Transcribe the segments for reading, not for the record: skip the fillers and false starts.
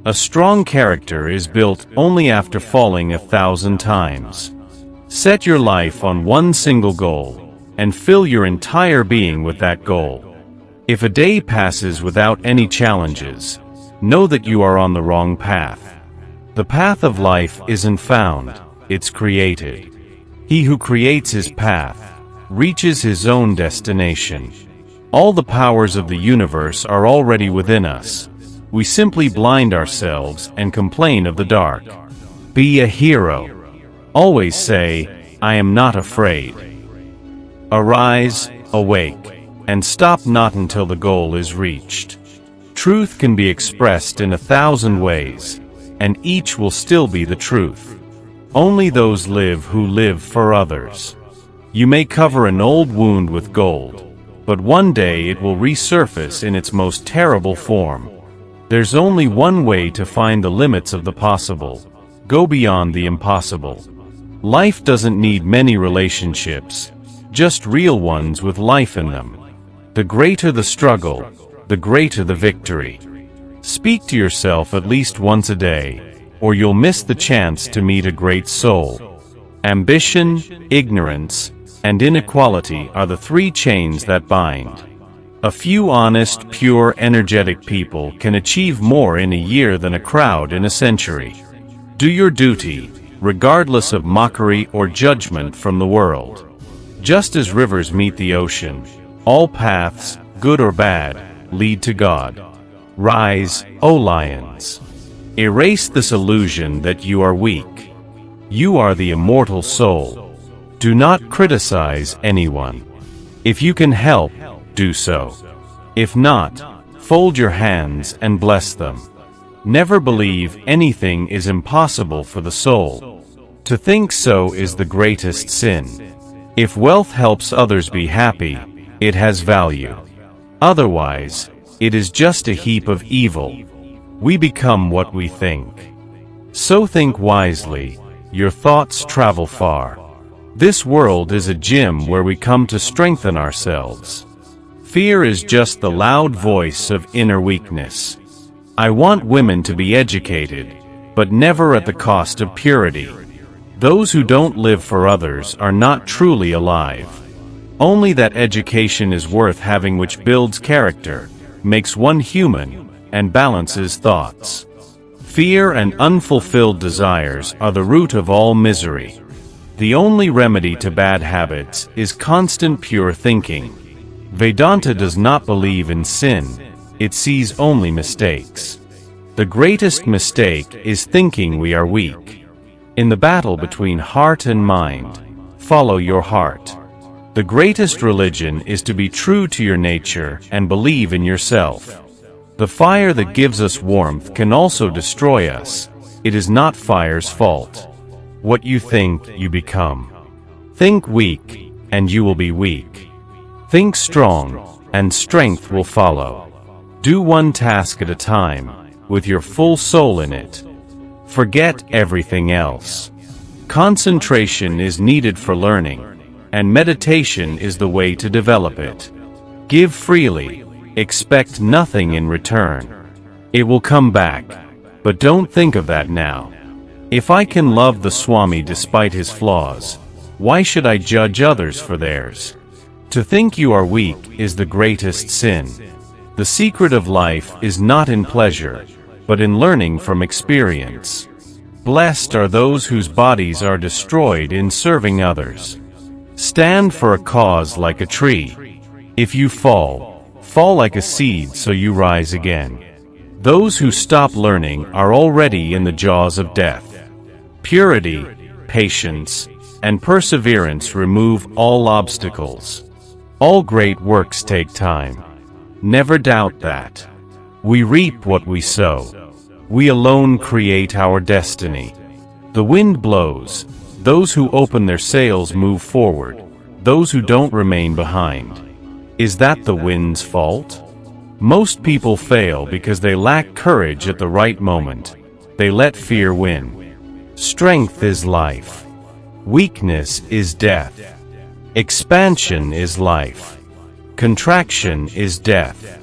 A strong character is built only after falling 1,000 times. Set your life on one single goal, and fill your entire being with that goal. If a day passes without any challenges, know that you are on the wrong path. The path of life isn't found, it's created. He who creates his path reaches his own destination. All the powers of the universe are already within us. We simply blind ourselves and complain of the dark. Be a hero. Always say, I am not afraid. Arise, awake, and stop not until the goal is reached. Truth can be expressed in 1,000 ways, and each will still be the truth. Only those live who live for others. You may cover an old wound with gold, but one day it will resurface in its most terrible form. There's only one way to find the limits of the possible. Go beyond the impossible. Life doesn't need many relationships, just real ones with life in them. The greater the struggle, the greater the victory. Speak to yourself at least once a day, or you'll miss the chance to meet a great soul. Ambition, ignorance, and inequality are the 3 chains that bind. A few honest, pure, energetic people can achieve more in a year than a crowd in a century. Do your duty, regardless of mockery or judgment from the world. Just as rivers meet the ocean, all paths, good or bad, lead to God. Rise, O lions. Erase this illusion that you are weak. You are the immortal soul. Do not criticize anyone. If you can help, do so. If not, fold your hands and bless them. Never believe anything is impossible for the soul. To think so is the greatest sin. If wealth helps others be happy, it has value. Otherwise, it is just a heap of evil. We become what we think. So think wisely, your thoughts travel far. This world is a gym where we come to strengthen ourselves. Fear is just the loud voice of inner weakness. I want women to be educated, but never at the cost of purity. Those who don't live for others are not truly alive. Only that education is worth having which builds character, makes one human, and balances thoughts. Fear and unfulfilled desires are the root of all misery. The only remedy to bad habits is constant pure thinking. Vedanta does not believe in sin, it sees only mistakes. The greatest mistake is thinking we are weak. In the battle between heart and mind, follow your heart. The greatest religion is to be true to your nature and believe in yourself. The fire that gives us warmth can also destroy us. It is not fire's fault. What you think, you become. Think weak, and you will be weak. Think strong, and strength will follow. Do one task at a time, with your full soul in it. Forget everything else. Concentration is needed for learning, and meditation is the way to develop it. Give freely, expect nothing in return. It will come back, but don't think of that now. If I can love the Swami despite his flaws, why should I judge others for theirs? To think you are weak is the greatest sin. The secret of life is not in pleasure, but in learning from experience. Blessed are those whose bodies are destroyed in serving others. Stand for a cause like a tree. If you fall, fall like a seed so you rise again. Those who stop learning are already in the jaws of death. Purity, patience, and perseverance remove all obstacles. All great works take time. Never doubt that. We reap what we sow. We alone create our destiny. The wind blows. Those who open their sails move forward. Those who don't remain behind. Is that the wind's fault? Most people fail because they lack courage at the right moment. They let fear win. Strength is life. Weakness is death. Expansion is life. Contraction is death.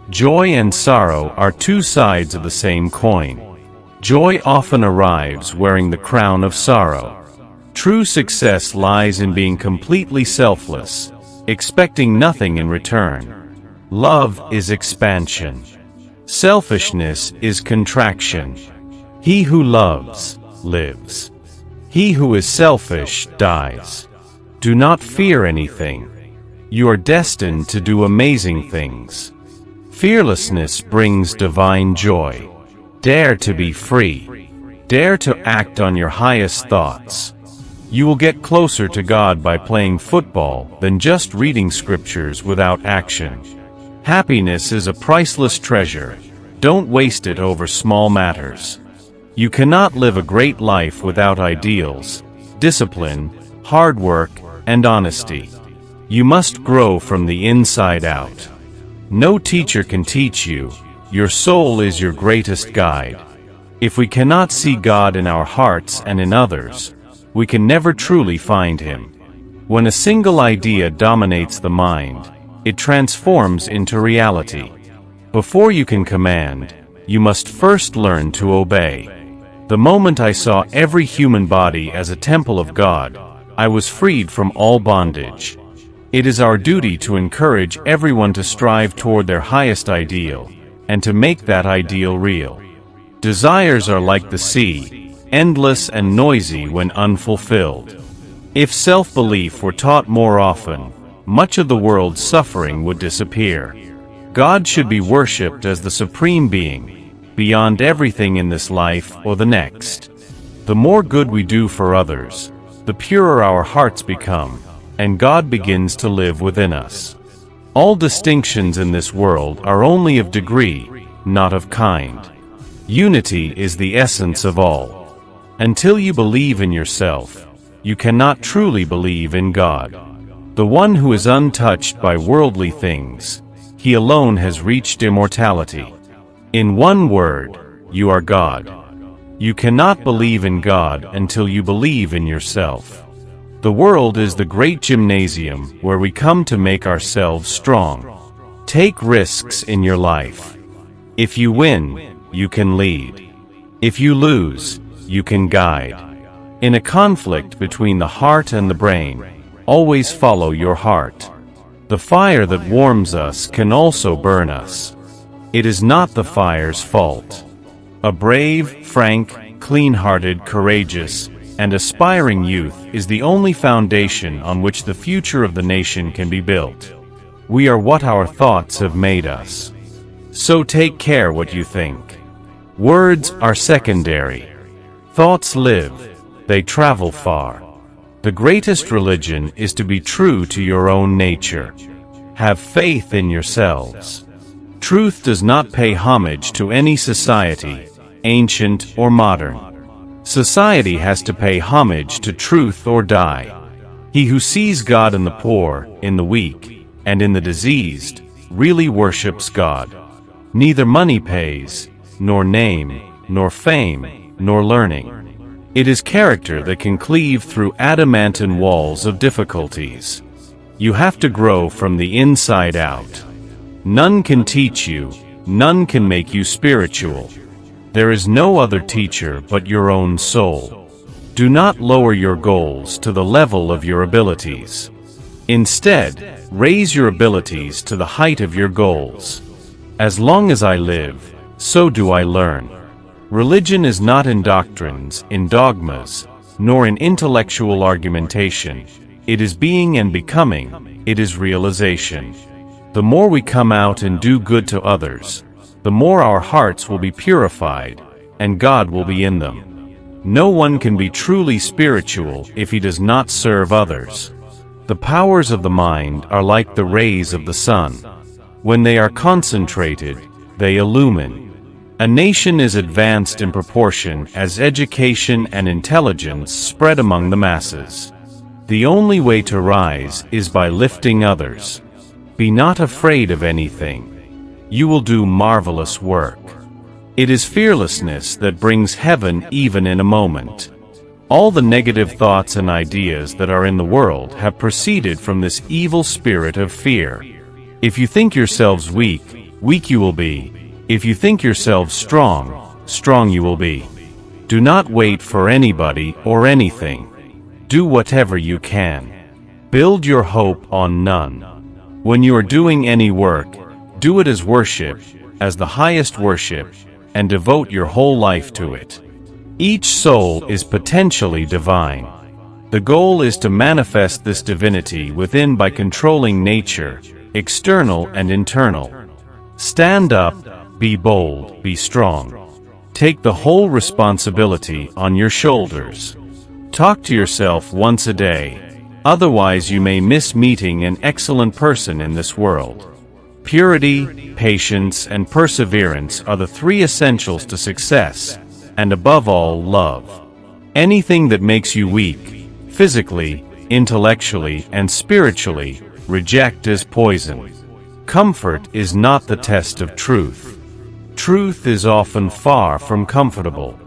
Joy and sorrow are 2 sides of the same coin. Joy often arrives wearing the crown of sorrow. True success lies in being completely selfless, expecting nothing in return. Love is expansion. Selfishness is contraction. He who loves, lives. He who is selfish, dies. Do not fear anything. You are destined to do amazing things. Fearlessness brings divine joy. Dare to be free. Dare to act on your highest thoughts. You will get closer to God by playing football than just reading scriptures without action. Happiness is a priceless treasure. Don't waste it over small matters. You cannot live a great life without ideals, discipline, hard work, and honesty. You must grow from the inside out. No teacher can teach you. Your soul is your greatest guide. If we cannot see God in our hearts and in others, we can never truly find Him. When a single idea dominates the mind, it transforms into reality. Before you can command, you must first learn to obey. The moment I saw every human body as a temple of God, I was freed from all bondage. It is our duty to encourage everyone to strive toward their highest ideal, and to make that ideal real. Desires are like the sea, endless and noisy when unfulfilled. If self-belief were taught more often, much of the world's suffering would disappear. God should be worshipped as the supreme being, beyond everything in this life or the next. The more good we do for others, the purer our hearts become, and God begins to live within us. All distinctions in this world are only of degree, not of kind. Unity is the essence of all. Until you believe in yourself, you cannot truly believe in God. The one who is untouched by worldly things, he alone has reached immortality. In one word, you are God. You cannot believe in God until you believe in yourself. The world is the great gymnasium where we come to make ourselves strong. Take risks in your life. If you win, you can lead. If you lose, you can guide. In a conflict between the heart and the brain, always follow your heart. The fire that warms us can also burn us. It is not the fire's fault. A brave, frank, clean-hearted, courageous, and aspiring youth is the only foundation on which the future of the nation can be built. We are what our thoughts have made us. So take care what you think. Words are secondary. Thoughts live, they travel far. The greatest religion is to be true to your own nature. Have faith in yourselves. Truth does not pay homage to any society, ancient or modern. Society has to pay homage to truth or die. He who sees God in the poor, in the weak, and in the diseased, really worships God. Neither money pays, nor name, nor fame, nor learning. It is character that can cleave through adamantine walls of difficulties. You have to grow from the inside out. None can teach you, none can make you spiritual. There is no other teacher but your own soul. Do not lower your goals to the level of your abilities. Instead, raise your abilities to the height of your goals. As long as I live, so do I learn. Religion is not in doctrines, in dogmas, nor in intellectual argumentation. It is being and becoming, it is realization. The more we come out and do good to others, the more our hearts will be purified, and God will be in them. No one can be truly spiritual if he does not serve others. The powers of the mind are like the rays of the sun. When they are concentrated, they illumine. A nation is advanced in proportion as education and intelligence spread among the masses. The only way to rise is by lifting others. Be not afraid of anything. You will do marvelous work. It is fearlessness that brings heaven even in a moment. All the negative thoughts and ideas that are in the world have proceeded from this evil spirit of fear. If you think yourselves weak, weak you will be. If you think yourselves strong, strong you will be. Do not wait for anybody or anything. Do whatever you can. Build your hope on none. When you are doing any work, do it as worship, as the highest worship, and devote your whole life to it. Each soul is potentially divine. The goal is to manifest this divinity within by controlling nature, external and internal. Stand up, be bold, be strong. Take the whole responsibility on your shoulders. Talk to yourself once a day, otherwise you may miss meeting an excellent person in this world. Purity, patience, and perseverance are the three essentials to success, and above all, love. Anything that makes you weak, physically, intellectually, and spiritually, reject as poison. Comfort is not the test of truth. Truth is often far from comfortable.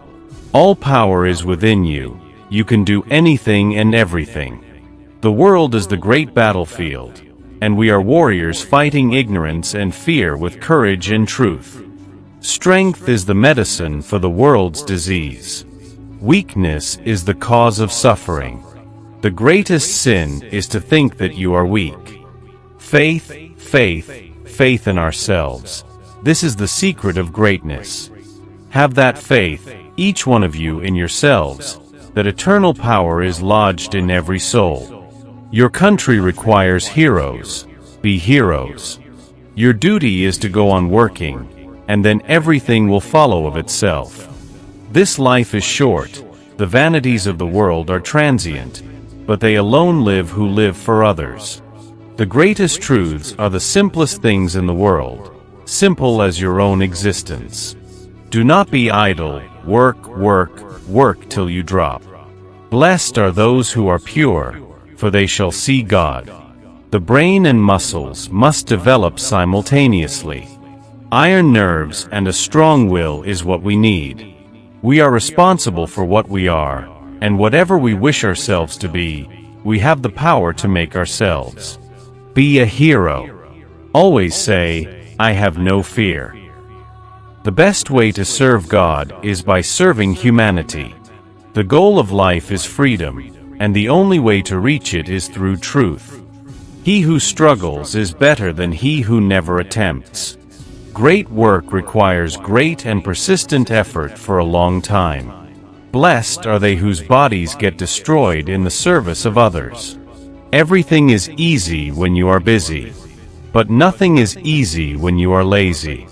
All power is within you. You can do anything and everything. The world is the great battlefield, and we are warriors fighting ignorance and fear with courage and truth. Strength is the medicine for the world's disease. Weakness is the cause of suffering. The greatest sin is to think that you are weak. Faith, faith, faith in ourselves. This is the secret of greatness. Have that faith, each one of you in yourselves, that eternal power is lodged in every soul. Your country requires heroes. Be heroes. Your duty is to go on working, and then everything will follow of itself. This life is short. The vanities of the world are transient, but they alone live who live for others. The greatest truths are the simplest things in the world, simple as your own existence. Do not be idle. Work, work, work till you drop. Blessed are those who are pure, for they shall see God. The brain and muscles must develop simultaneously. Iron nerves and a strong will is what we need. We are responsible for what we are, and whatever we wish ourselves to be, we have the power to make ourselves. Be a hero. Always say, I have no fear. The best way to serve God is by serving humanity. The goal of life is freedom, and the only way to reach it is through truth. He who struggles is better than he who never attempts. Great work requires great and persistent effort for a long time. Blessed are they whose bodies get destroyed in the service of others. Everything is easy when you are busy, but nothing is easy when you are lazy.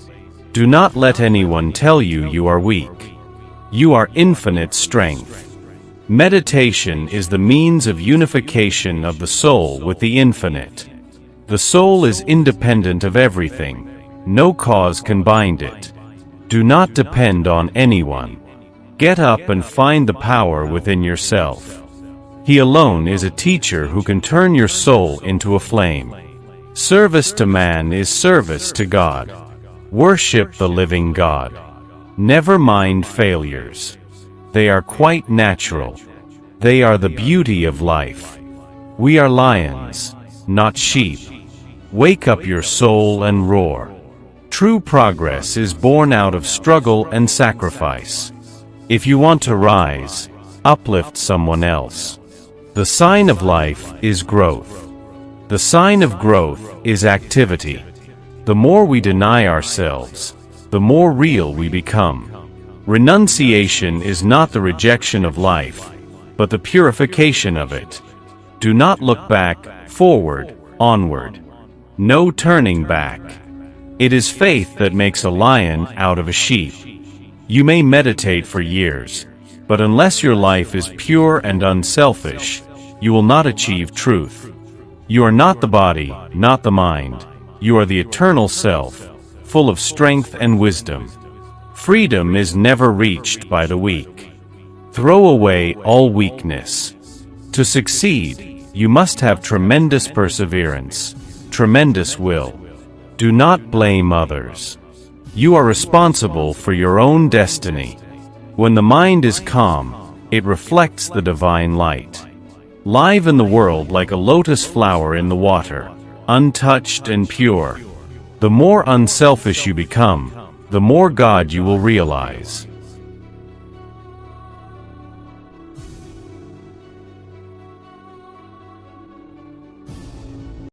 Do not let anyone tell you you are weak. You are infinite strength. Meditation is the means of unification of the soul with the infinite. The soul is independent of everything. No cause can bind it. Do not depend on anyone. Get up and find the power within yourself. He alone is a teacher who can turn your soul into a flame. Service to man is service to God. Worship the living God. Never mind failures. They are quite natural. They are the beauty of life. We are lions, not sheep. Wake up your soul and roar. True progress is born out of struggle and sacrifice. If you want to rise, uplift someone else. The sign of life is growth. The sign of growth is activity. The more we deny ourselves, the more real we become. Renunciation is not the rejection of life, but the purification of it. Do not look back, forward, onward. No turning back. It is faith that makes a lion out of a sheep. You may meditate for years, but unless your life is pure and unselfish, you will not achieve truth. You are not the body, not the mind. You are the eternal self, full of strength and wisdom. Freedom is never reached by the weak. Throw away all weakness. To succeed, you must have tremendous perseverance, tremendous will. Do not blame others. You are responsible for your own destiny. When the mind is calm, it reflects the divine light. Live in the world like a lotus flower in the water, untouched and pure. The more unselfish you become, the more God you will realize.